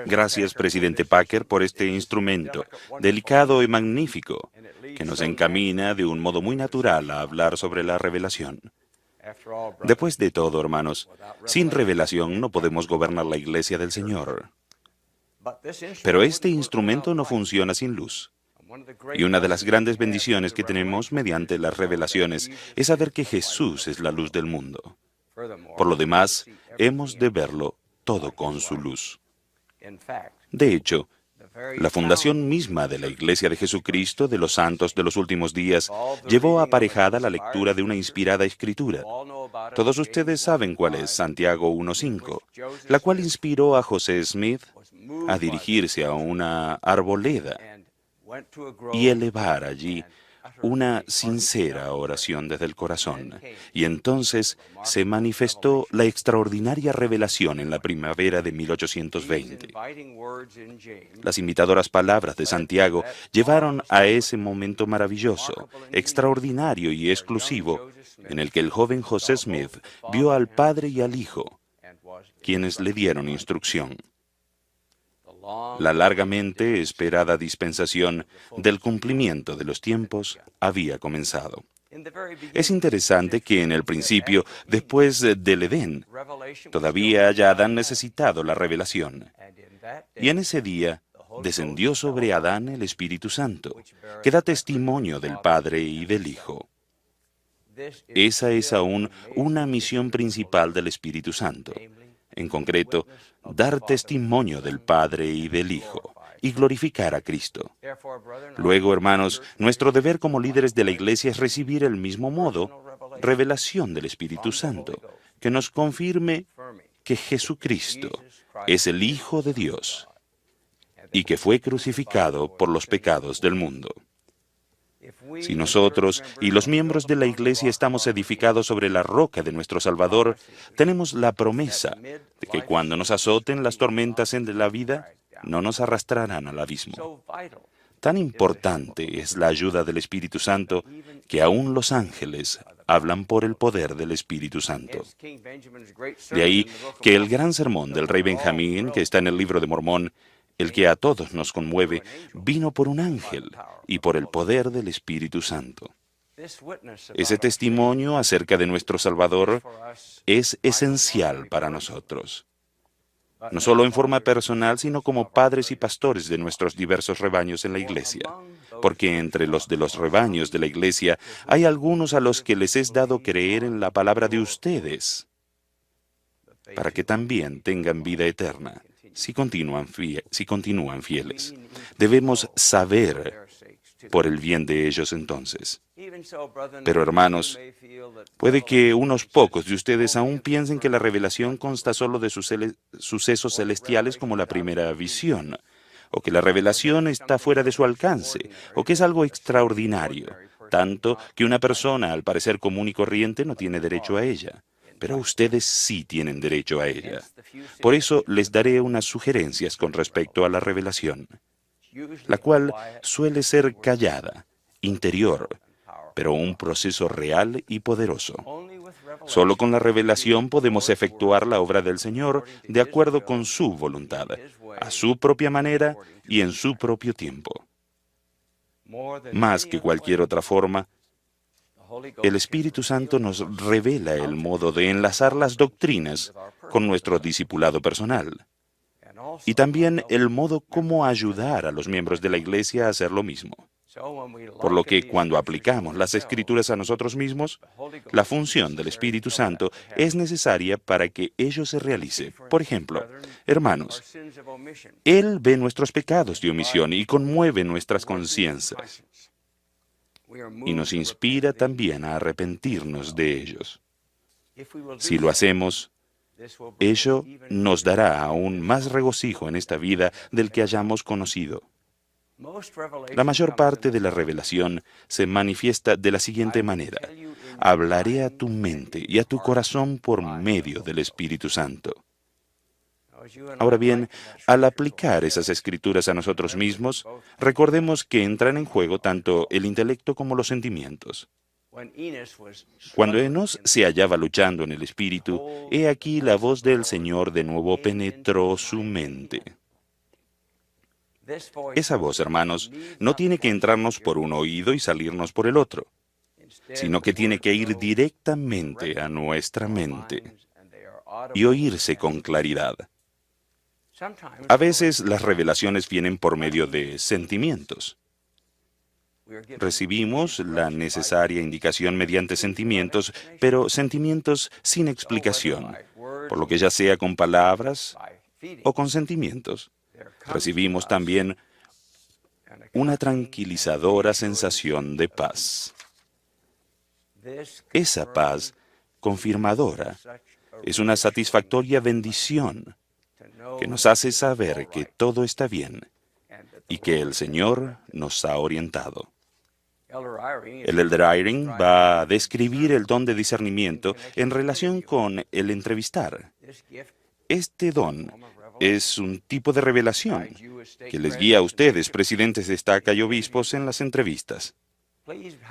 Gracias, presidente Packer, por este instrumento delicado y magnífico que nos encamina de un modo muy natural a hablar sobre la revelación. Después de todo, hermanos, sin revelación no podemos gobernar la iglesia del Señor. Pero este instrumento no funciona sin luz. Y una de las grandes bendiciones que tenemos mediante las revelaciones es saber que Jesús es la luz del mundo. Por lo demás, hemos de verlo todo con su luz. De hecho, la fundación misma de la Iglesia de Jesucristo de los Santos de los Últimos Días llevó aparejada la lectura de una inspirada escritura. Todos ustedes saben cuál es Santiago 1:5, la cual inspiró a José Smith a dirigirse a una arboleda y elevar allí una sincera oración desde el corazón. Y entonces se manifestó la extraordinaria revelación en la primavera de 1820. Las invitadoras palabras de Santiago llevaron a ese momento maravilloso, extraordinario y exclusivo, en el que el joven José Smith vio al Padre y al Hijo, quienes le dieron instrucción. La largamente esperada dispensación del cumplimiento de los tiempos había comenzado. Es interesante que en el principio, después del Edén, todavía haya Adán necesitado la revelación. Y en ese día descendió sobre Adán el Espíritu Santo, que da testimonio del Padre y del Hijo. Esa es aún una misión principal del Espíritu Santo. En concreto, dar testimonio del Padre y del Hijo, y glorificar a Cristo. Luego, hermanos, nuestro deber como líderes de la Iglesia es recibir el mismo modo, revelación del Espíritu Santo, que nos confirme que Jesucristo es el Hijo de Dios y que fue crucificado por los pecados del mundo. Si nosotros y los miembros de la Iglesia estamos edificados sobre la roca de nuestro Salvador, tenemos la promesa de que cuando nos azoten las tormentas de la vida, no nos arrastrarán al abismo. Tan importante es la ayuda del Espíritu Santo que aún los ángeles hablan por el poder del Espíritu Santo. De ahí que el gran sermón del rey Benjamín, que está en el libro de Mormón, el que a todos nos conmueve, vino por un ángel y por el poder del Espíritu Santo. Ese testimonio acerca de nuestro Salvador es esencial para nosotros, no solo en forma personal, sino como padres y pastores de nuestros diversos rebaños en la Iglesia, porque entre los de los rebaños de la Iglesia hay algunos a los que les es dado creer en la palabra de ustedes, para que también tengan vida eterna, si continúan fieles. Debemos saber por el bien de ellos entonces. Pero hermanos, puede que unos pocos de ustedes aún piensen que la revelación consta solo de sucesos celestiales como la primera visión, o que la revelación está fuera de su alcance, o que es algo extraordinario, tanto que una persona al parecer común y corriente no tiene derecho a ella. Pero ustedes sí tienen derecho a ella. Por eso les daré unas sugerencias con respecto a la revelación, la cual suele ser callada, interior, pero un proceso real y poderoso. Solo con la revelación podemos efectuar la obra del Señor de acuerdo con su voluntad, a su propia manera y en su propio tiempo. Más que cualquier otra forma, el Espíritu Santo nos revela el modo de enlazar las doctrinas con nuestro discipulado personal, y también el modo cómo ayudar a los miembros de la Iglesia a hacer lo mismo. Por lo que cuando aplicamos las Escrituras a nosotros mismos, la función del Espíritu Santo es necesaria para que ello se realice. Por ejemplo, hermanos, Él ve nuestros pecados de omisión y conmueve nuestras conciencias, y nos inspira también a arrepentirnos de ellos. Si lo hacemos, ello nos dará aún más regocijo en esta vida del que hayamos conocido. La mayor parte de la revelación se manifiesta de la siguiente manera: hablaré a tu mente y a tu corazón por medio del Espíritu Santo. Ahora bien, al aplicar esas escrituras a nosotros mismos, recordemos que entran en juego tanto el intelecto como los sentimientos. Cuando Enos se hallaba luchando en el espíritu, he aquí la voz del Señor de nuevo penetró su mente. Esa voz, hermanos, no tiene que entrarnos por un oído y salirnos por el otro, sino que tiene que ir directamente a nuestra mente y oírse con claridad. A veces las revelaciones vienen por medio de sentimientos. Recibimos la necesaria indicación mediante sentimientos, pero sentimientos sin explicación, por lo que ya sea con palabras o con sentimientos. Recibimos también una tranquilizadora sensación de paz. Esa paz confirmadora es una satisfactoria bendición que nos hace saber que todo está bien y que el Señor nos ha orientado. El elder Eyring va a describir el don de discernimiento en relación con el entrevistar. Este don es un tipo de revelación que les guía a ustedes, presidentes de estaca y obispos, en las entrevistas.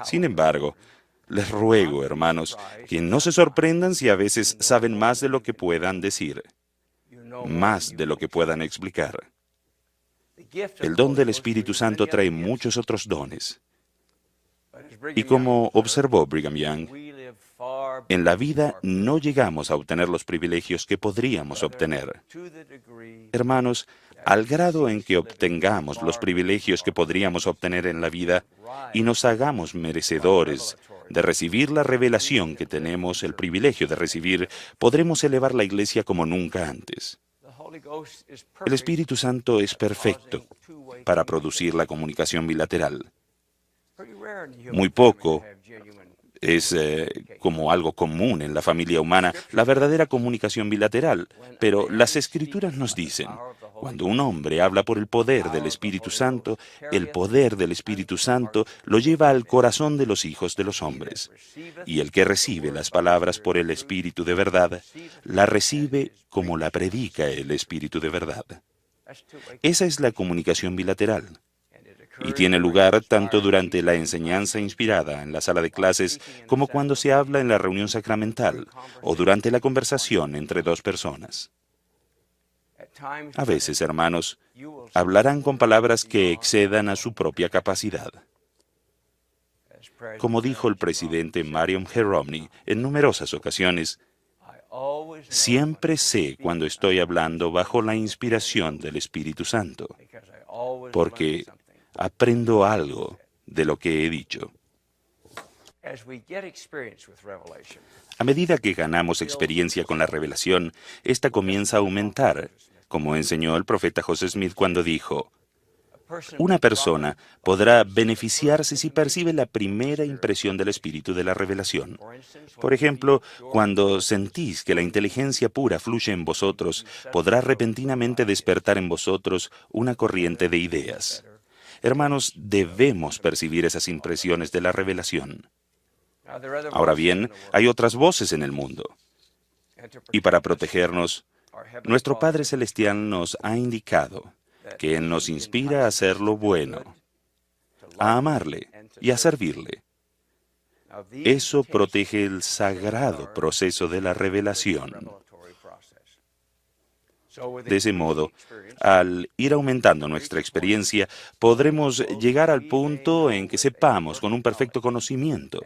Sin embargo, les ruego, hermanos, que no se sorprendan si a veces saben más de lo que puedan decir, más de lo que puedan explicar. El don del Espíritu Santo trae muchos otros dones. Y como observó Brigham Young, en la vida no llegamos a obtener los privilegios que podríamos obtener. Hermanos, al grado en que obtengamos los privilegios que podríamos obtener en la vida y nos hagamos merecedores de recibir la revelación que tenemos el privilegio de recibir, podremos elevar la Iglesia como nunca antes. El Espíritu Santo es perfecto para producir la comunicación bilateral. Muy poco es como algo común en la familia humana, la verdadera comunicación bilateral, pero las Escrituras nos dicen, cuando un hombre habla por el poder del Espíritu Santo, el poder del Espíritu Santo lo lleva al corazón de los hijos de los hombres. Y el que recibe las palabras por el Espíritu de verdad, la recibe como la predica el Espíritu de verdad. Esa es la comunicación bilateral. Y tiene lugar tanto durante la enseñanza inspirada en la sala de clases como cuando se habla en la reunión sacramental o durante la conversación entre dos personas. A veces, hermanos, hablarán con palabras que excedan a su propia capacidad. Como dijo el presidente Marion G. Romney en numerosas ocasiones, siempre sé cuando estoy hablando bajo la inspiración del Espíritu Santo, porque aprendo algo de lo que he dicho. A medida que ganamos experiencia con la revelación, esta comienza a aumentar, como enseñó el profeta José Smith cuando dijo, una persona podrá beneficiarse si percibe la primera impresión del espíritu de la revelación. Por ejemplo, cuando sentís que la inteligencia pura fluye en vosotros, podrá repentinamente despertar en vosotros una corriente de ideas. Hermanos, debemos percibir esas impresiones de la revelación. Ahora bien, hay otras voces en el mundo. Y para protegernos, nuestro Padre Celestial nos ha indicado que Él nos inspira a hacer lo bueno, a amarle y a servirle. Eso protege el sagrado proceso de la revelación. De ese modo, al ir aumentando nuestra experiencia, podremos llegar al punto en que sepamos con un perfecto conocimiento,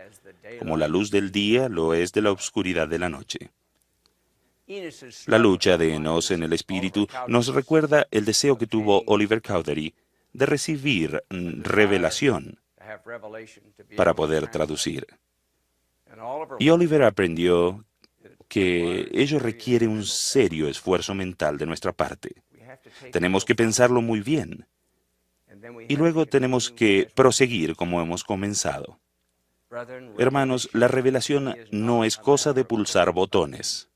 como la luz del día lo es de la oscuridad de la noche. La lucha de Enos en el espíritu nos recuerda el deseo que tuvo Oliver Cowdery de recibir revelación para poder traducir. Y Oliver aprendió que ello requiere un serio esfuerzo mental de nuestra parte. Tenemos que pensarlo muy bien. Y luego tenemos que proseguir como hemos comenzado. Hermanos, la revelación no es cosa de pulsar botones,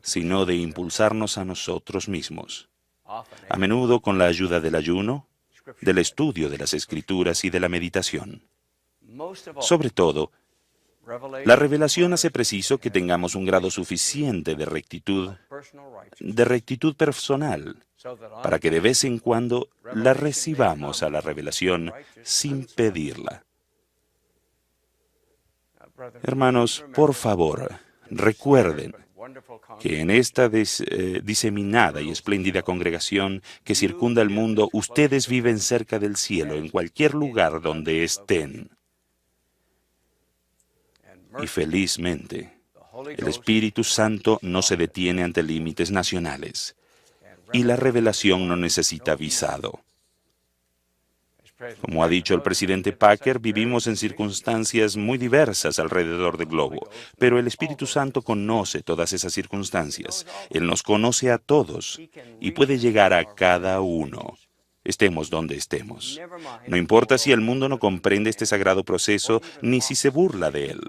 sino de impulsarnos a nosotros mismos. A menudo con la ayuda del ayuno, del estudio de las Escrituras y de la meditación. Sobre todo, la revelación hace preciso que tengamos un grado suficiente de rectitud personal, para que de vez en cuando la recibamos a la revelación sin pedirla. Hermanos, por favor, recuerden que en esta diseminada y espléndida congregación que circunda el mundo, ustedes viven cerca del cielo, en cualquier lugar donde estén. Y felizmente, el Espíritu Santo no se detiene ante límites nacionales, y la revelación no necesita visado. Como ha dicho el presidente Packer, vivimos en circunstancias muy diversas alrededor del globo, pero el Espíritu Santo conoce todas esas circunstancias. Él nos conoce a todos y puede llegar a cada uno, estemos donde estemos. No importa si el mundo no comprende este sagrado proceso, ni si se burla de él.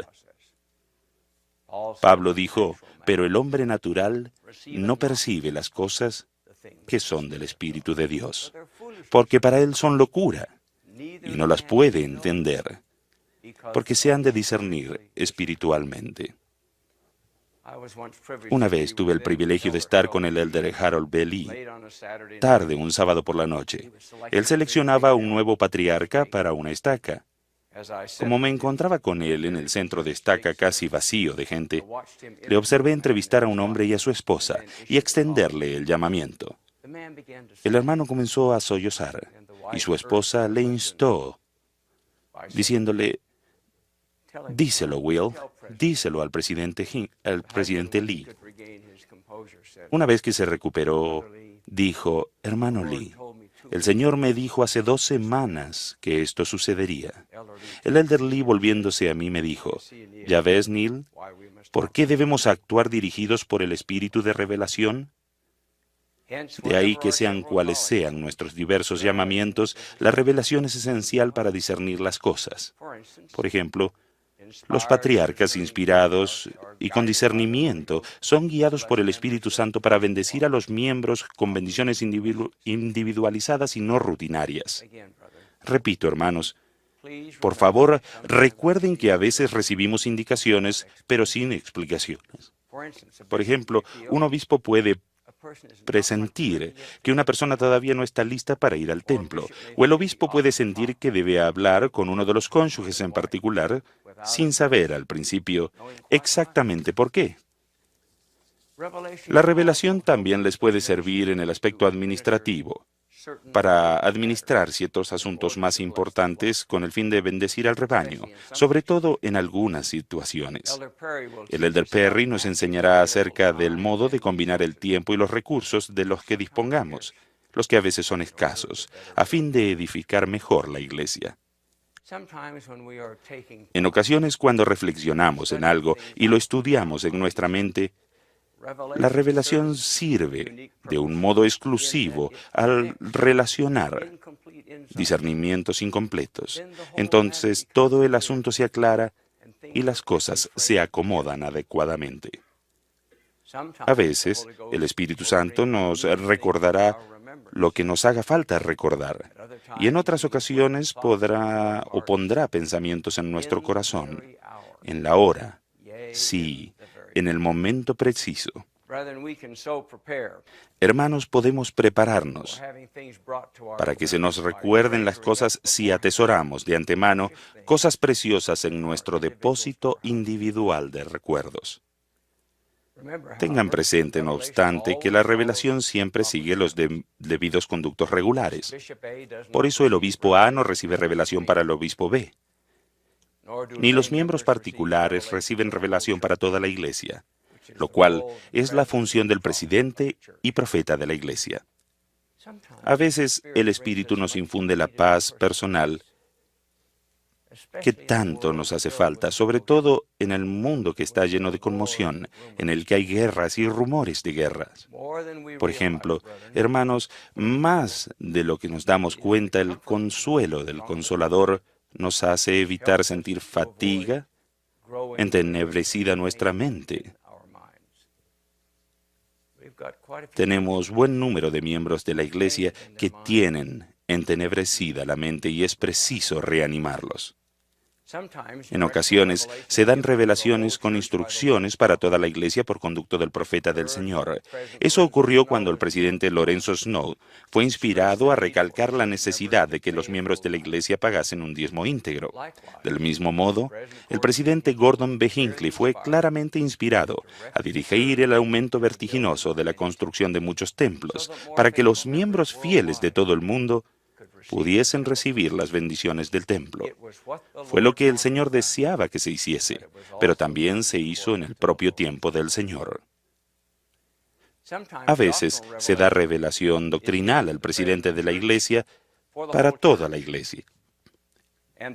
Pablo dijo, pero el hombre natural no percibe las cosas que son del Espíritu de Dios, porque para él son locura, y no las puede entender, porque se han de discernir espiritualmente. Una vez tuve el privilegio de estar con el elder Harold B. Lee, tarde un sábado por la noche. Él seleccionaba un nuevo patriarca para una estaca. Como me encontraba con él en el centro de estaca casi vacío de gente, le observé entrevistar a un hombre y a su esposa y extenderle el llamamiento. El hermano comenzó a sollozar y su esposa le instó, diciéndole, díselo, Will, díselo al presidente Lee. Una vez que se recuperó, dijo, hermano Lee, el Señor me dijo hace 2 semanas que esto sucedería. El elder Lee, volviéndose a mí, me dijo, ¿ya ves, Neil, por qué debemos actuar dirigidos por el espíritu de revelación? De ahí que sean cuales sean nuestros diversos llamamientos, la revelación es esencial para discernir las cosas. Por ejemplo, los patriarcas inspirados y con discernimiento son guiados por el Espíritu Santo para bendecir a los miembros con bendiciones individualizadas y no rutinarias. Repito, hermanos, por favor, recuerden que a veces recibimos indicaciones, pero sin explicaciones. Por ejemplo, un obispo puede presentir que una persona todavía no está lista para ir al templo, o el obispo puede sentir que debe hablar con uno de los cónyuges en particular, sin saber al principio exactamente por qué. La revelación también les puede servir en el aspecto administrativo, para administrar ciertos asuntos más importantes con el fin de bendecir al rebaño, sobre todo en algunas situaciones. El elder Perry nos enseñará acerca del modo de combinar el tiempo y los recursos de los que dispongamos, los que a veces son escasos, a fin de edificar mejor la iglesia. En ocasiones, cuando reflexionamos en algo y lo estudiamos en nuestra mente, la revelación sirve de un modo exclusivo al relacionar discernimientos incompletos. Entonces todo el asunto se aclara y las cosas se acomodan adecuadamente. A veces el Espíritu Santo nos recordará lo que nos haga falta recordar, y en otras ocasiones podrá o pondrá pensamientos en nuestro corazón, en la hora, sí, en el momento preciso. Hermanos, podemos prepararnos para que se nos recuerden las cosas si atesoramos de antemano cosas preciosas en nuestro depósito individual de recuerdos. Tengan presente, no obstante, que la revelación siempre sigue los debidos conductos regulares. Por eso el obispo A no recibe revelación para el obispo B, ni los miembros particulares reciben revelación para toda la iglesia, lo cual es la función del presidente y profeta de la iglesia. A veces el Espíritu nos infunde la paz personal que tanto nos hace falta, sobre todo en el mundo que está lleno de conmoción, en el que hay guerras y rumores de guerras. Por ejemplo, hermanos, más de lo que nos damos cuenta, el consuelo del Consolador nos hace evitar sentir fatiga, entenebrecida nuestra mente. Tenemos buen número de miembros de la iglesia que tienen entenebrecida la mente y es preciso reanimarlos. En ocasiones se dan revelaciones con instrucciones para toda la iglesia por conducto del profeta del Señor. Eso ocurrió cuando el presidente Lorenzo Snow fue inspirado a recalcar la necesidad de que los miembros de la iglesia pagasen un diezmo íntegro. Del mismo modo, el presidente Gordon B. Hinckley fue claramente inspirado a dirigir el aumento vertiginoso de la construcción de muchos templos para que los miembros fieles de todo el mundo pudiesen recibir las bendiciones del templo. Fue lo que el Señor deseaba que se hiciese, pero también se hizo en el propio tiempo del Señor. A veces se da revelación doctrinal al presidente de la iglesia para toda la iglesia.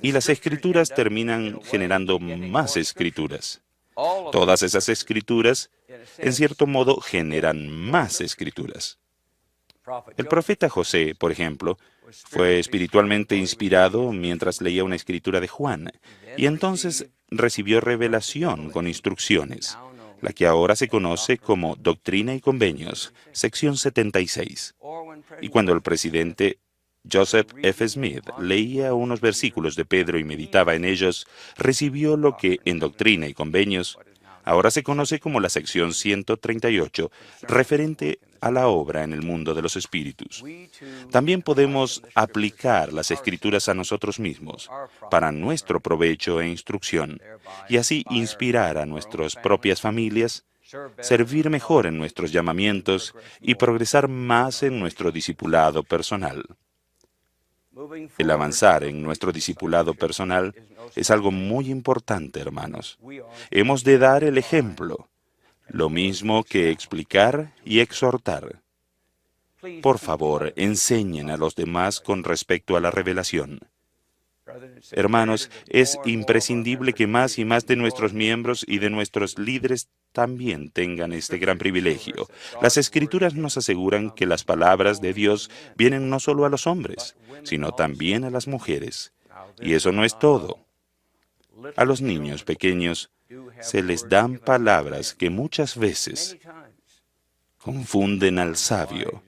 Y las escrituras terminan generando más escrituras. Todas esas escrituras, en cierto modo, generan más escrituras. El profeta José, por ejemplo, fue espiritualmente inspirado mientras leía una escritura de Juan, y entonces recibió revelación con instrucciones, la que ahora se conoce como Doctrina y Convenios, sección 76. Y cuando el presidente Joseph F. Smith leía unos versículos de Pedro y meditaba en ellos, recibió lo que en Doctrina y Convenios ahora se conoce como la sección 138, referente a la obra en el mundo de los espíritus. También podemos aplicar las escrituras a nosotros mismos, para nuestro provecho e instrucción, y así inspirar a nuestras propias familias, servir mejor en nuestros llamamientos y progresar más en nuestro discipulado personal. El avanzar en nuestro discipulado personal es algo muy importante, hermanos. Hemos de dar el ejemplo, lo mismo que explicar y exhortar. Por favor, enseñen a los demás con respecto a la revelación. Hermanos, es imprescindible que más y más de nuestros miembros y de nuestros líderes también tengan este gran privilegio. Las Escrituras nos aseguran que las palabras de Dios vienen no solo a los hombres, sino también a las mujeres. Y eso no es todo. A los niños pequeños se les dan palabras que muchas veces confunden al sabio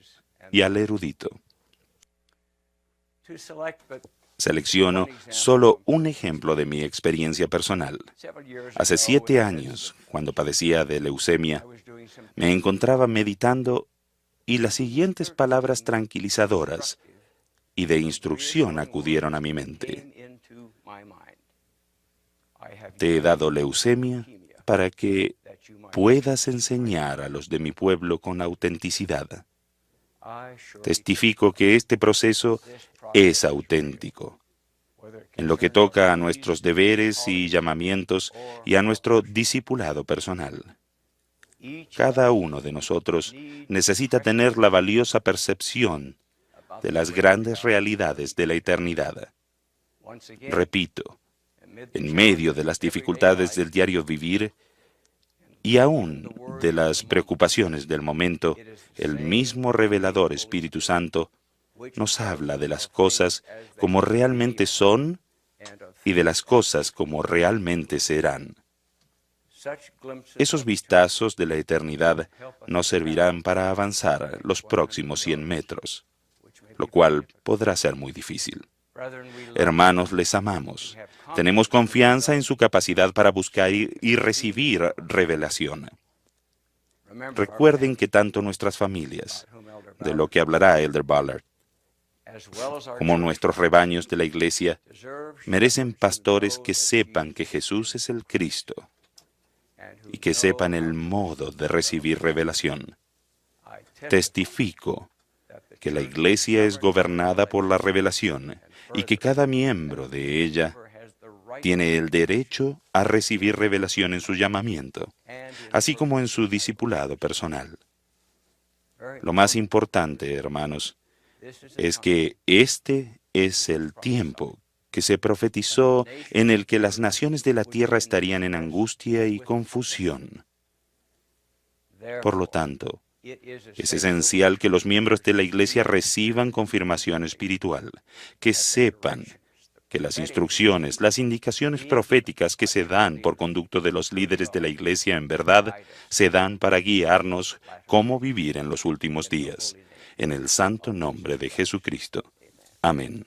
y al erudito. Selecciono solo un ejemplo de mi experiencia personal. Hace 7 años, cuando padecía de leucemia, me encontraba meditando y las siguientes palabras tranquilizadoras y de instrucción acudieron a mi mente. Te he dado leucemia para que puedas enseñar a los de mi pueblo con autenticidad. Testifico que este proceso es auténtico. En lo que toca a nuestros deberes y llamamientos y a nuestro discipulado personal. Cada uno de nosotros necesita tener la valiosa percepción de las grandes realidades de la eternidad. Repito, en medio de las dificultades del diario vivir y aún de las preocupaciones del momento, el mismo revelador Espíritu Santo nos habla de las cosas como realmente son y de las cosas como realmente serán. Esos vistazos de la eternidad nos servirán para avanzar los próximos 100 metros, lo cual podrá ser muy difícil. Hermanos, les amamos. Tenemos confianza en su capacidad para buscar y recibir revelación. Recuerden que tanto nuestras familias, de lo que hablará Elder Ballard, como nuestros rebaños de la iglesia, merecen pastores que sepan que Jesús es el Cristo y que sepan el modo de recibir revelación. Testifico que la iglesia es gobernada por la revelación y que cada miembro de ella tiene el derecho a recibir revelación en su llamamiento, así como en su discipulado personal. Lo más importante, hermanos, es que este es el tiempo que se profetizó en el que las naciones de la tierra estarían en angustia y confusión. Por lo tanto, es esencial que los miembros de la iglesia reciban confirmación espiritual, que sepan que las instrucciones, las indicaciones proféticas que se dan por conducto de los líderes de la iglesia en verdad, se dan para guiarnos cómo vivir en los últimos días. En el santo nombre de Jesucristo. Amén.